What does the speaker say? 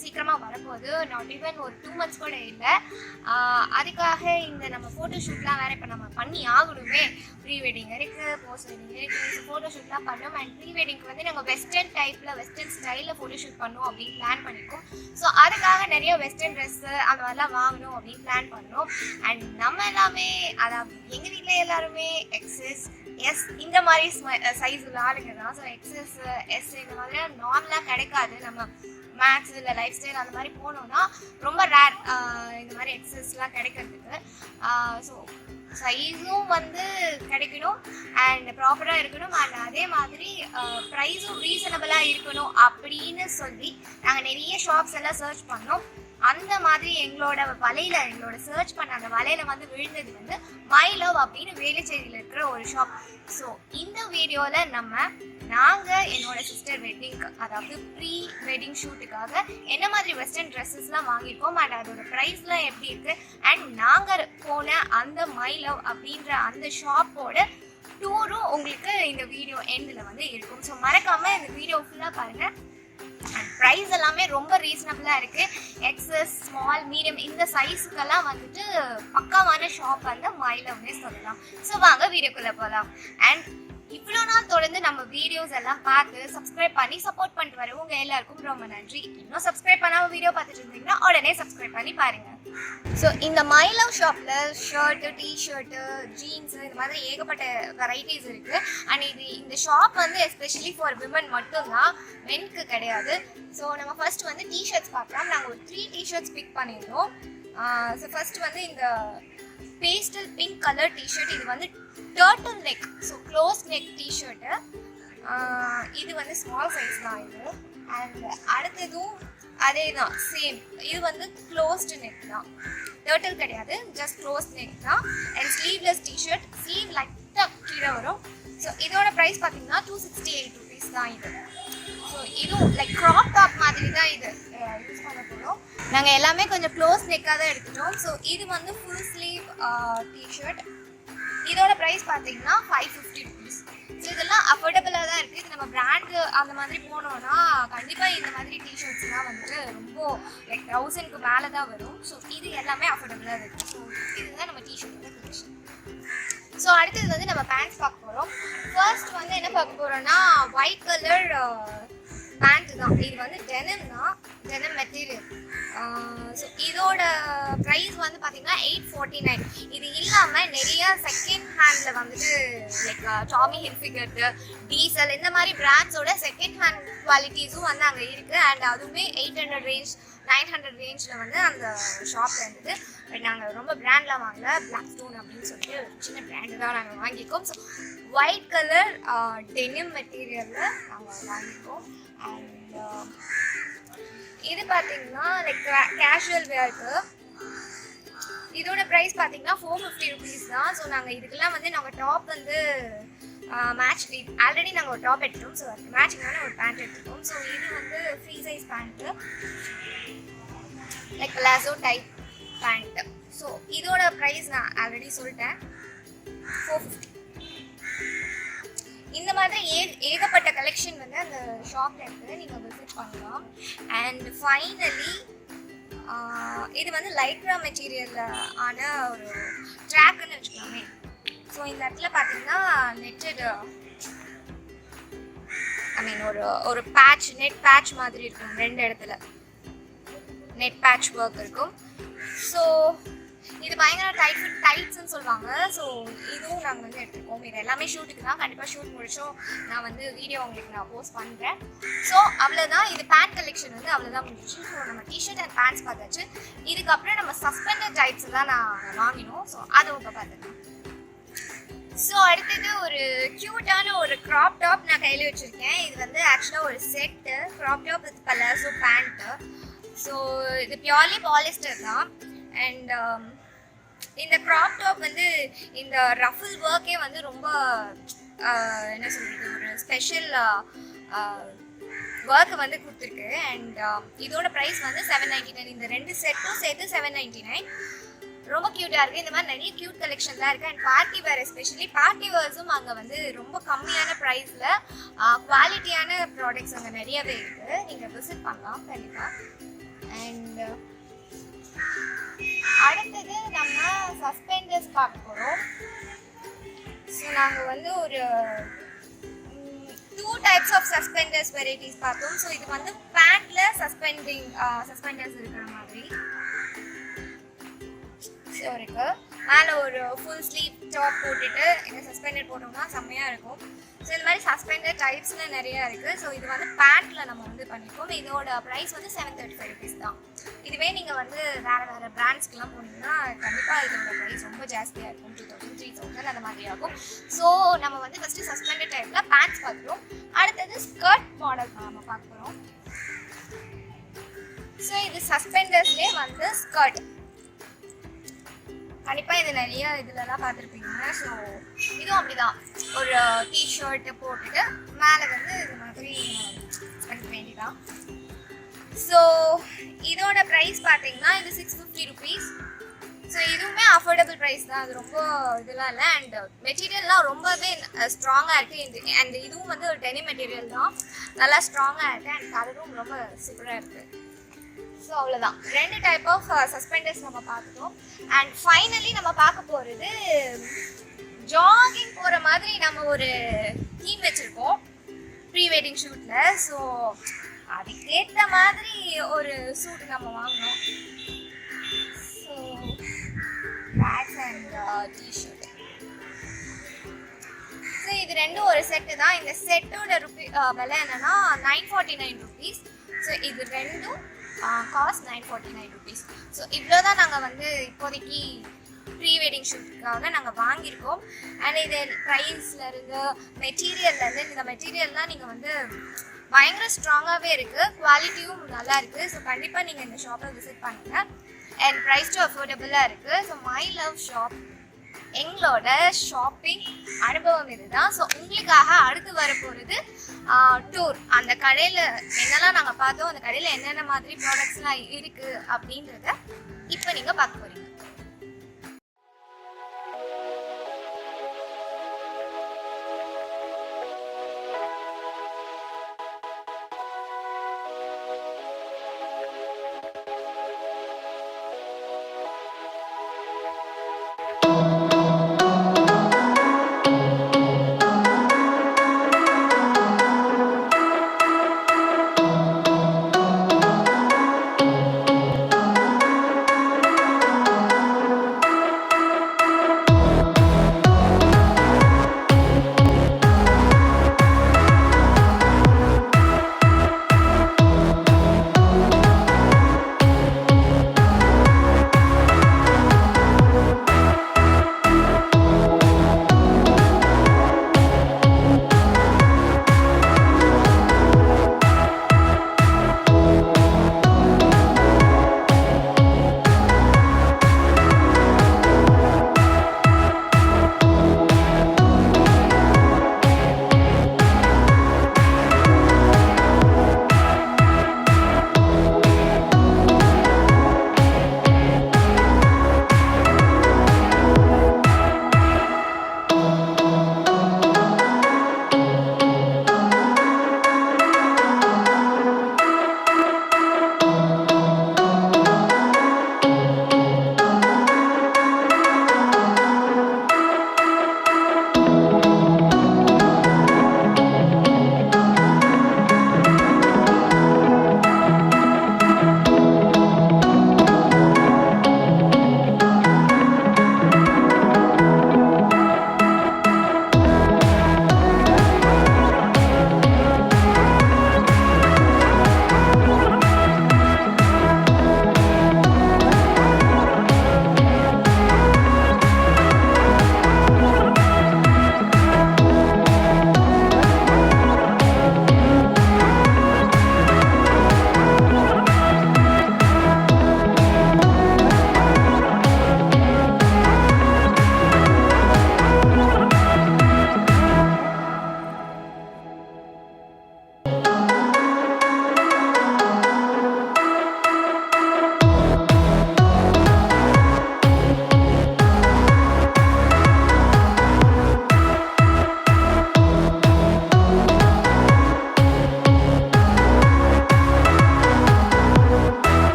சீக்கிரமாக வரப்போகுது. Not even ஒரு 2 months கூட இல்லை. அதுக்காக இந்த நம்ம ஃபோட்டோஷூட்லாம் வேறு இப்போ நம்ம பண்ணி ஆகணுமே. ப்ரீ வெட்டிங் இருக்குது, போஸ்ட் வெட்டிங் இருக்குது, ஃபோட்டோஷூட்லாம் பண்ணோம். அண்ட் ப்ரீ வெட்டிங்க்கு வந்து நாங்கள் வெஸ்டர்ன் டைப்பில் வெஸ்டர்ன் ஸ்டைலில் ஃபோட்டோஷூட் பண்ணோம் அப்படின்னு பிளான் பண்ணியிருக்கோம். ஸோ அதுக்காக நிறைய வெஸ்டர்ன் ட்ரெஸ்ஸு அந்த மாதிரிலாம் வாங்கணும் அப்படின்னு பிளான் பண்ணோம். அண்ட் நம்ம எல்லாமே அதாவது எங்கள் வீட்டில் எல்லாருமே XS S இந்த மாதிரி சைஸில் ஆளுங்க தான். ஸோ XS S இந்த மாதிரிலாம் நார்மலாக கிடைக்காது. நம்ம மேக்ஸ் இல்லை லைஃப் ஸ்டைல் அந்த மாதிரி போனோம்னா ரொம்ப ரேர் இந்த மாதிரி XSலாம் கிடைக்கிறதுக்கு. ஸோ சைஸும் வந்து கிடைக்கணும் அண்ட் ப்ராப்பராக இருக்கணும். அண்ட் அதே மாதிரி ப்ரைஸும் ரீசனபிளாக இருக்கணும் அப்படின்னு சொல்லி நாங்கள் நிறைய ஷாப்ஸ் எல்லாம் சர்ச் பண்ணோம். அந்த மாதிரி எங்களோட சர்ச் பண்ண அந்த வலையில வந்து விழுந்தது வந்து மை லவ் அப்படின்னு வேலைச்சேரியில் இருக்கிற ஒரு ஷாப். ஸோ இந்த வீடியோவில் நாங்கள் என்னோட சிஸ்டர் வெட்டிங் அதாவது ப்ரீ வெட்டிங் ஷூட்டுக்காக என்ன மாதிரி வெஸ்டர்ன் ட்ரெஸ்ஸஸ்லாம் வாங்கியிருக்கோம் அண்ட் அதோட ப்ரைஸ்லாம் எப்படி இருக்குது அண்ட் நாங்கள் போன அந்த மை லவ் அப்படின்ற அந்த ஷாப்போட டூரும் உங்களுக்கு இந்த வீடியோ எண்டில் வந்து இருக்கும். ஸோ மறக்காமல் இந்த வீடியோ ஃபுல்லாக பாருங்கள். அண்ட் ப்ரைஸ் எல்லாமே ரொம்ப ரீசனபிளாக இருக்குது. XS ஸ்மால் மீடியம் இந்த சைஸுக்கெல்லாம் வந்துட்டு பக்காவான ஷாப் வந்து மை லவ்னே சொல்லலாம். ஸோ வாங்க வீடியோக்குள்ளே போகலாம். அண்ட் இவ்வளோ நாள் தொடர்ந்து நம்ம வீடியோஸ் எல்லாம் பார்த்து சப்ஸ்கிரைப் பண்ணி சப்போர்ட் பண்ணிட்டு வரவங்க எல்லாருக்கும் ரொம்ப நன்றி. இன்னும் சப்ஸ்கிரைப் பண்ணாமல் வீடியோ பார்த்துட்டு இருந்தீங்கன்னா உடனே சப்ஸ்கிரைப் பண்ணி பாருங்கள். ஸோ இந்த மை லவ் ஷாப்பில் ஷர்ட்டு, டிஷர்ட்டு, ஜீன்ஸு இந்த மாதிரி ஏகப்பட்ட வெரைட்டிஸ் இருக்குது. அண்ட் இந்த ஷாப் வந்து எஸ்பெஷலி ஃபார் விமன் மட்டும்தான், மென்க்கு கிடையாது. ஸோ நம்ம ஃபர்ஸ்ட் வந்து டிஷர்ட்ஸ் பார்க்கலாம். நாங்கள் ஒரு 3 டிஷர்ட்ஸ் பிக் பண்ணியிருந்தோம். ஸோ ஃபர்ஸ்ட் வந்து இந்த பேஸ்டல் பிங்க் கலர் டிஷர்ட். இது வந்து turtle neck, so close neck T-shirt. இது வந்து ஸ்மால் சைஸ் தான் இது. அண்ட் அடுத்ததும் அதே தான், சேம். இது வந்து க்ளோஸ்டு நெக் தான், டர்ட்டில் கிடையாது, ஜஸ்ட் க்ளோஸ் நெக் தான். அண்ட் ஸ்லீவ்லெஸ் டிஷர்ட், ஸ்லீவ் லைட்டாக கீழே வரும். ஸோ இதோட ப்ரைஸ் பார்த்தீங்கன்னா 268 rupees தான் இது. ஸோ இதுவும் லைக் க்ராப் டாப் மாதிரி தான் இது யூஸ் பண்ண போகிறோம். நாங்கள் எல்லாமே கொஞ்சம் க்ளோஸ் நெக்காக தான் எடுத்துட்டோம். ஸோ இது வந்து ஃபுல் ஸ்லீவ் டிஷர்ட். இதோட ப்ரைஸ் பார்த்தீங்கன்னா 550 rupees. ஸோ இதெல்லாம் அஃபோர்டபுளாக தான் இருக்குது. இது நம்ம பிராண்டு அந்த மாதிரி போனோம்னா கண்டிப்பாக இந்த மாதிரி டிஷர்ட்ஸ்லாம் வந்துட்டு ரொம்ப லைக் 1000க்கு மேலே தான் வரும். ஸோ இது எல்லாமே அஃபோர்டபுளாக இருக்குது. ஸோ இதுதான் நம்ம டிஷர்ட்டோட கலெக்ஷன். ஸோ அடுத்தது வந்து நம்ம பேண்ட்ஸ் பார்க்க போகிறோம். ஃபர்ஸ்ட் வந்து என்ன பார்க்க போகிறோம்னா ஒயிட் கலர் பேண்ட் தான். இது வந்து டெனிம் தான், டெனிம் மெட்டீரியல். ஸோ இதோட ப்ரைஸ் வந்து பார்த்தீங்கன்னா 849. இது இல்லாமல் நிறைய செகண்ட் ஹேண்டில் வந்துட்டு லைக் டாமி ஹில்ஃபிகர், டீசல் இந்த மாதிரி பிராண்ட்ஸோட செகண்ட் ஹேண்ட் குவாலிட்டிஸும் வந்து அங்கே இருக்குது. அண்ட் அதுவுமே 800 ரேஞ்ச் 900 ரேஞ்சில் வந்து அந்த ஷாப்பில் இருந்தது. பட் நாங்கள் ரொம்ப பிராண்ட்லாம் வாங்கல, பிளாக் ஸ்டோன் அப்படின்னு சொல்லிட்டு ஒரு சின்ன பிராண்டு தான் நாங்கள் வாங்கியிருக்கோம். ஸோ ஒயிட் கலர் டெனிம் மெட்டீரியலில் நாங்கள் வாங்கியிருக்கோம். அண்ட் இது பார்த்தீங்கன்னா லைக் கேஷுவல் வேருக்கு. இதோட ப்ரைஸ் பார்த்தீங்கன்னா 450 rupees தான். ஸோ நாங்கள் இதுக்கெல்லாம் வந்து நாங்கள் டாப் வந்து மேட்ச் ஆல்ரெடி நாங்கள் ஒரு டாப் எடுத்துட்டோம். ஸோ அதுக்கு மேட்சிங்கான ஒரு பேண்ட் எடுத்துட்டோம். ஸோ இது வந்து free size pant, like palazzo type pant. So இதோட ப்ரைஸ் நான் ஆல்ரெடி சொல்லிட்டேன், 450. இந்த மாதிரி ஏகப்பட்ட கலெக்ஷன் வந்து அந்த ஷாப்பில் இருக்குது, நீங்கள் விசிட் பண்ணலாம். அண்ட் ஃபைனலி இது வந்து லைக்ரா மெட்டீரியலில் ஆன ஒரு ட்ராக்குன்னு வச்சுக்கலாமே. ஸோ இந்த இடத்துல பார்த்தீங்கன்னா நெட்டட் ஒரு பேட்ச், நெட் பேட்ச் மாதிரி இருக்கும். 2 இடத்துல நெட் பேட்ச் ஒர்க் இருக்கும். ஸோ இது பயங்கர டைட்ஸ்ன்னு சொல்லுவாங்க. ஸோ இதுவும் நாங்கள் வந்து எடுத்துருக்கோம். இது எல்லாமே ஷூட்டுக்கு தான். கண்டிப்பாக ஷூட் முடிச்சோம் நான் வந்து வீடியோ உங்களுக்கு நான் போஸ்ட் பண்ணுறேன். ஸோ அவ்வளோதான், இது பேண்ட் கலெக்ஷன் வந்து அவ்வளோதான் முடிச்சு. ஸோ நம்ம டிஷர்ட் அண்ட் பேண்ட்ஸ் பார்த்தாச்சு. இதுக்கப்புறம் நம்ம சஸ்பெண்டட் டைப்ஸ் தான் நான் வாங்கினோம். ஸோ அதை இப்போ பார்த்துக்கலாம். ஸோ அடுத்தது ஒரு க்யூட்டான ஒரு க்ராப் டாப் நான் கையில் வச்சுருக்கேன். இது வந்து ஆக்சுவலாக ஒரு set crop top with palazzo pant. So இது பியூர்லி பாலிஸ்டர் தான். அண்ட் இந்த க்ராப் டாப் வந்து இந்த ரஃபிள் ஒர்க்கே வந்து ரொம்ப என்ன சொல்கிறது, ஒரு ஸ்பெஷல் ஒர்க்கை வந்து கொடுத்துருக்கு. அண்ட் இதோட ப்ரைஸ் வந்து 799. இந்த 2 செட்டும் சேர்த்து 799. ரொம்ப க்யூட்டாக இருக்குது. இந்த மாதிரி நிறைய க்யூட் கலெக்ஷன்லாம் இருக்குது. And party wear, especially party வேர்ஸும் அங்கே வந்து ரொம்ப கம்மியான ப்ரைஸில் குவாலிட்டியான ப்ராடக்ட்ஸ் அங்கே நிறையவே இருக்குது. நீங்கள் விசிட் பண்ணலாம் கண்டிப்பாக. அண்ட் அடுத்தது நம்ம சஸ்பெண்டர்ஸ் பார்க்க போகிறோம். ஸோ நாங்கள் வந்து ஒரு 2 types of suspenders varieties பார்த்தோம். ஸோ இது வந்து பேண்ட்டில் சஸ்பெண்டர்ஸ் இருக்கிற மாதிரி ஸோ இருக்குது. மேலே ஒரு ஃபுல் ஸ்லீவ் டாப் போட்டுட்டு இந்த சஸ்பெண்டர் போட்டோம்னா செம்மையாக இருக்கும். ஸோ இந்த மாதிரி சஸ்பெண்டர் டைப்ஸில் நிறையா இருக்குது. ஸோ இது வந்து பேண்ட்டில் நம்ம வந்து பண்ணியிருக்கோம். இதோட ப்ரைஸ் வந்து 735 rupees தான். இதுவே நீங்கள் வந்து வேறு பிராண்ட்ஸ்க்கெலாம் போனீங்கன்னா கண்டிப்பாக இதோட ப்ரைஸ் ரொம்ப ஜாஸ்தியாக இருக்கும். 2000 3000 அந்த மாதிரி ஆகும். ஸோ நம்ம வந்து ஃபஸ்ட்டு சஸ்பெண்டர் டைப்பில் பேண்ட்ஸ் பார்க்குறோம். அடுத்தது ஸ்கர்ட் மாடல் நம்ம பார்க்க போகிறோம். ஸோ இது சஸ்பெண்டர்ஸ்லேயே வந்து ஸ்கர்ட் கண்டிப்பாக இது நிறைய இதுலலாம் பார்த்துருப்பீங்க. ஸோ இதுவும் அப்படிதான், ஒரு டிஷர்ட்டு போட்டுட்டு மேலே வந்து இது மாதிரி பண்ணிக்க வேண்டியதான். ஸோ இதோட ப்ரைஸ் பார்த்தீங்கன்னா இது 650 rupees. ஸோ இதுவுமே அஃபோர்டபுள் ப்ரைஸ் தான், அது ரொம்ப இதெல்லாம் இல்லை. அண்ட் மெட்டீரியல்லாம் ரொம்பவே ஸ்ட்ராங்காக இருக்குது. அண்ட் இதுவும் வந்து ஒரு டெனிம் மெட்டீரியல் தான், நல்லா ஸ்ட்ராங்காக இருக்குது. அண்ட் கலரும் ரொம்ப சூப்பராக இருக்குது. ஸோ அவ்வளோதான், 2 டைப் ஆஃப் சஸ்பெண்டர்ஸ் நம்ம பார்த்துட்டோம். அண்ட் ஃபைனலி நம்ம பார்க்க போகிறது ஜாகிங் போகிற மாதிரி நம்ம ஒரு தீம் வச்சுருக்கோம் ப்ரீ வெட்டிங் ஷூட்டில். ஸோ அதுக்கேற்ற மாதிரி ஒரு சூட் நம்ம வாங்கினோம். So packs and T-shirt. So இது ரெண்டும் ஒரு செட்டு தான். இந்த செட்டோட விலை என்னென்னா 949 rupees. ஸோ இது ரெண்டும் காஸ்ட் 949 rupees. ஸோ இவ்வளோ தான் நாங்கள் வந்து இப்போதைக்கு ப்ரீ வெட்டிங் ஷூட்டுக்காக நாங்கள் வாங்கியிருக்கோம். அண்ட் இது ப்ரைஸ்லேருந்து மெட்டீரியல்லேருந்து, இந்த மெட்டீரியல்லாம் நீங்கள் வந்து பயங்கர ஸ்ட்ராங்காகவே இருக்குது, குவாலிட்டியும் நல்லா இருக்குது. ஸோ கண்டிப்பாக நீங்கள் இந்த ஷாப்பை விசிட் பண்ணுங்கள். அண்ட் ப்ரைஸ் டு அஃபோர்டபுளாக இருக்குது. ஸோ மை லவ் ஷாப் எங்களோட ஷாப்பிங் அனுபவம் இதுதான். ஸோ உங்களுக்காக அடுத்து வர போகிறது டூர். அந்த கடையில் என்னெல்லாம் நாங்கள் பார்த்தோம், அந்த கடையில் என்னென்ன மாதிரி ப்ராடக்ட்ஸ்லாம் இருக்குது அப்படின்றத இப்போ நீங்கள் பார்க்க போகிறீங்க.